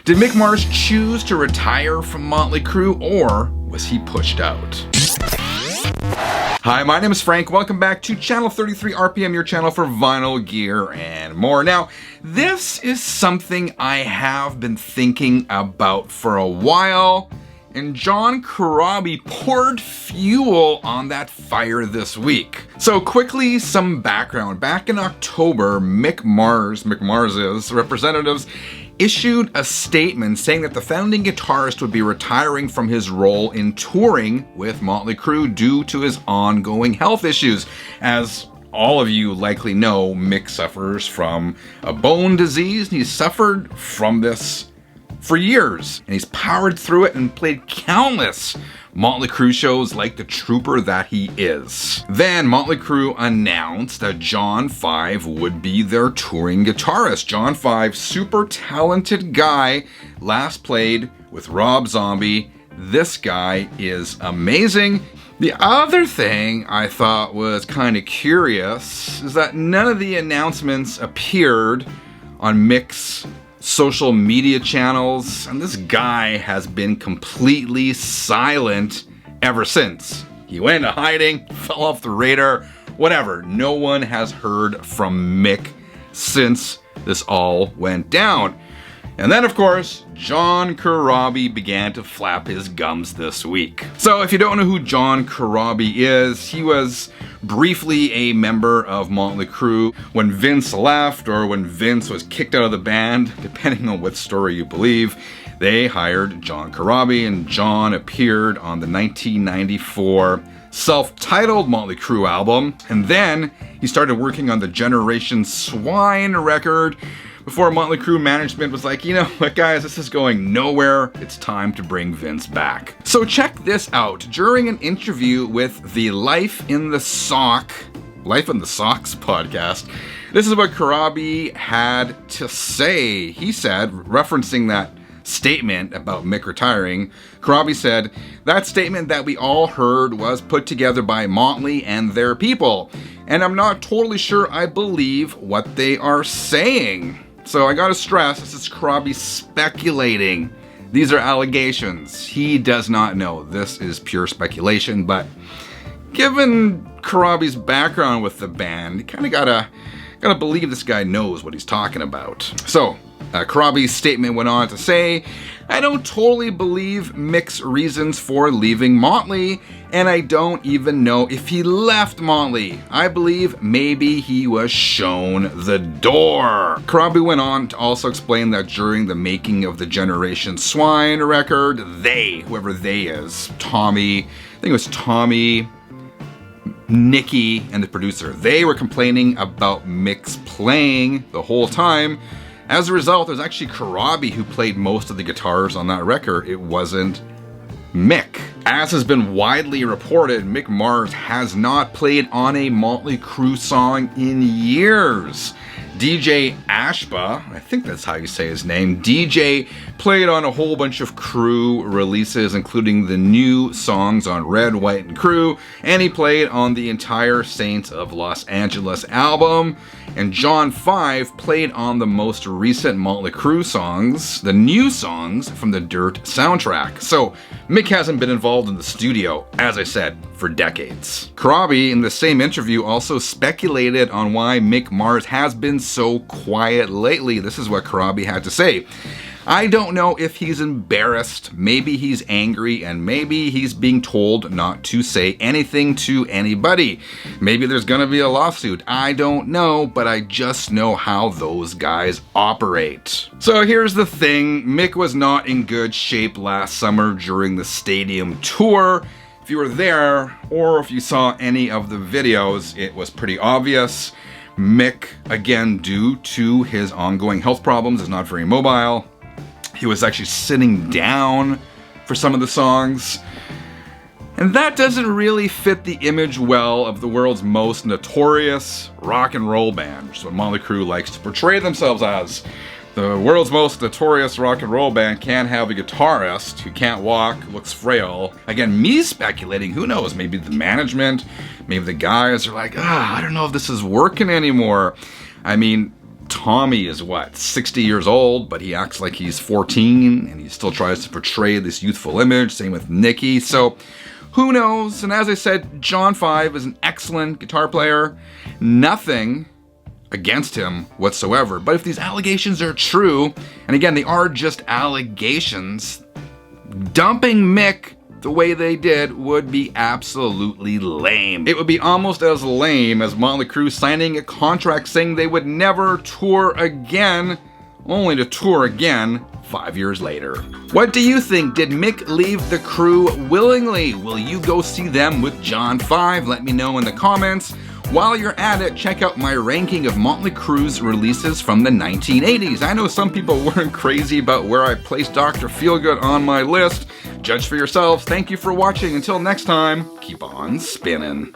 Did Mick Mars choose to retire from Motley Crue, or was he pushed out? Hi, my name is Frank. Welcome back to Channel 33 RPM, your channel for vinyl gear and more. Now, this is something I have been thinking about for a while, and John Corabi poured fuel on that fire this week. So quickly, some background. Back in October, Mick Mars's representatives issued a statement saying that the founding guitarist would be retiring from his role in touring with Motley Crue due to his ongoing health issues. As all of you likely know, Mick suffers from a bone disease, and he's suffered from this for years, and he's powered through it and played countless Motley Crue shows like the trooper that he is. Then Motley Crue announced that John 5 would be their touring guitarist. John 5, super talented guy, last played with Rob Zombie. This guy is amazing. The other thing I thought was kind of curious is that none of the announcements appeared on Mick's social media channels, and this guy has been completely silent ever since. He went into hiding, fell off the radar, whatever. No one has heard from Mick since this all went down. And then, of course, John Corabi began to flap his gums this week. So if you don't know who John Corabi is, he was briefly a member of Motley Crue when Vince left, or when Vince was kicked out of the band, depending on what story you believe. They hired John Corabi, and John appeared on the 1994 self-titled Motley Crue album, and then he started working on the Generation Swine record before Motley Crue management was like, you know what guys, this is going nowhere, it's time to bring Vince back. So check this out. During an interview with the Life in the Socks podcast, this is what Corabi had to say. He said, referencing that statement about Mick retiring, Corabi said, "That statement that we all heard was put together by Motley and their people, and I'm not totally sure I believe what they are saying." So I gotta stress, this is Corabi speculating. These are allegations. He does not know. This is pure speculation, but given Corabi's background with the band, you kinda gotta believe this guy knows what he's talking about. So, Corabi's statement went on to say, "I don't totally believe Mick's reasons for leaving Motley, and I don't even know if he left Motley. I believe maybe he was shown the door." Corabi went on to also explain that during the making of the Generation Swine record, whoever they is, Tommy, I think it was Tommy, Nikki, and the producer, they were complaining about Mick's playing the whole time. As a result, there's actually Corabi who played most of the guitars on that record. It wasn't Mick. As has been widely reported, Mick Mars has not played on a Motley Crue song in years. DJ Ashba, I think that's how you say his name, DJ played on a whole bunch of Crue releases, including the new songs on Red, White, and Crue, and he played on the entire Saints of Los Angeles album. And John 5 played on the most recent Motley Crue songs, the new songs from the Dirt soundtrack. So Mick hasn't been involved in the studio, as I said, for decades. Corabi, in the same interview, also speculated on why Mick Mars has been so quiet lately. This is what Corabi had to say. "I don't know if he's embarrassed, maybe he's angry, and maybe he's being told not to say anything to anybody. Maybe there's gonna be a lawsuit. I don't know, but I just know how those guys operate." So here's the thing, Mick was not in good shape last summer during the stadium tour. If you were there, or if you saw any of the videos, it was pretty obvious. Mick, again, due to his ongoing health problems, is not very mobile. He was actually sitting down for some of the songs. And that doesn't really fit the image well of the world's most notorious rock and roll band, which is what Motley Crue likes to portray themselves as. The world's most notorious rock and roll band can't have a guitarist who can't walk, looks frail. Again, me speculating, who knows, maybe the management, maybe the guys are like, I don't know if this is working anymore. I mean, Tommy is what, 60 years old, but he acts like he's 14, and he still tries to portray this youthful image. Same with Nikki. So who knows? And as I said, John 5 is an excellent guitar player. Nothing against him whatsoever. But if these allegations are true, and again, they are just allegations, dumping Mick the way they did would be absolutely lame. It would be almost as lame as Motley Crue signing a contract saying they would never tour again, only to tour again 5 years later. What do you think? Did Mick leave the Crue willingly? Will you go see them with John 5? Let me know in the comments. While you're at it, check out my ranking of Motley Crue's releases from the 1980s. I know some people weren't crazy about where I placed Dr. Feelgood on my list. Judge for yourselves. Thank you for watching. Until next time, keep on spinning.